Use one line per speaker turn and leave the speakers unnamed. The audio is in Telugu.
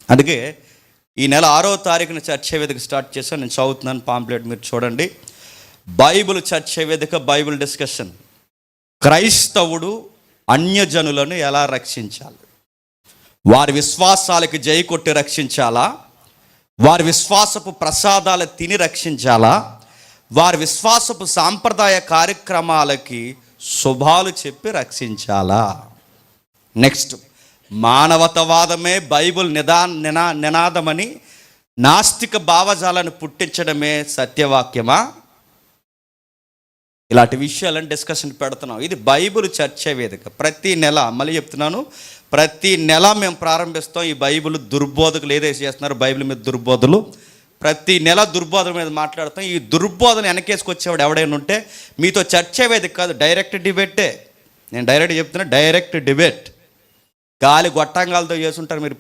అందుకే ఈ నెల 6వ తారీఖున చర్చ వేదిక స్టార్ట్ చేశాను. నేను చదువుతున్నాను పాంప్లెట్, మీరు చూడండి. బైబిల్ చర్చ వేదిక, బైబిల్ డిస్కషన్. క్రైస్తవుడు అన్యజనులను ఎలా రక్షించాలి? వారి విశ్వాసాలకి జై కొట్టి రక్షించాలా? వారి విశ్వాసపు ప్రసాదాలు తిని రక్షించాలా? వారి విశ్వాసపు సాంప్రదాయ కార్యక్రమాలకి శుభాలు చెప్పి రక్షించాలా? నెక్స్ట్, మానవతావాదమే బైబిల్ నినాదమని నాస్తిక భావజాలను పుట్టించడమే సత్యవాక్యమా? ఇలాంటి విషయాలను డిస్కషన్ పెడుతున్నాం. ఇది బైబిల్ చర్చ వేదిక. ప్రతి నెల, మళ్ళీ చెప్తున్నాను, ప్రతి నెల మేము ప్రారంభిస్తాం. ఈ బైబిల్ దుర్బోధకులు ఏదైతే చేస్తున్నారో బైబిల్ మీద దుర్బోధలు, ప్రతి నెల దుర్బోధన మీద మాట్లాడతాం. ఈ దుర్బోధన వెనకేసుకొచ్చేవాడు ఎవడైనా ఉంటే మీతో చర్చ వేదిక కాదు, డైరెక్ట్ డిబేటే. నేను డైరెక్ట్ చెప్తున్నా, డైరెక్ట్ డిబేట్. గాలి గొట్టంగాలతో చేసుంటారు మీరు.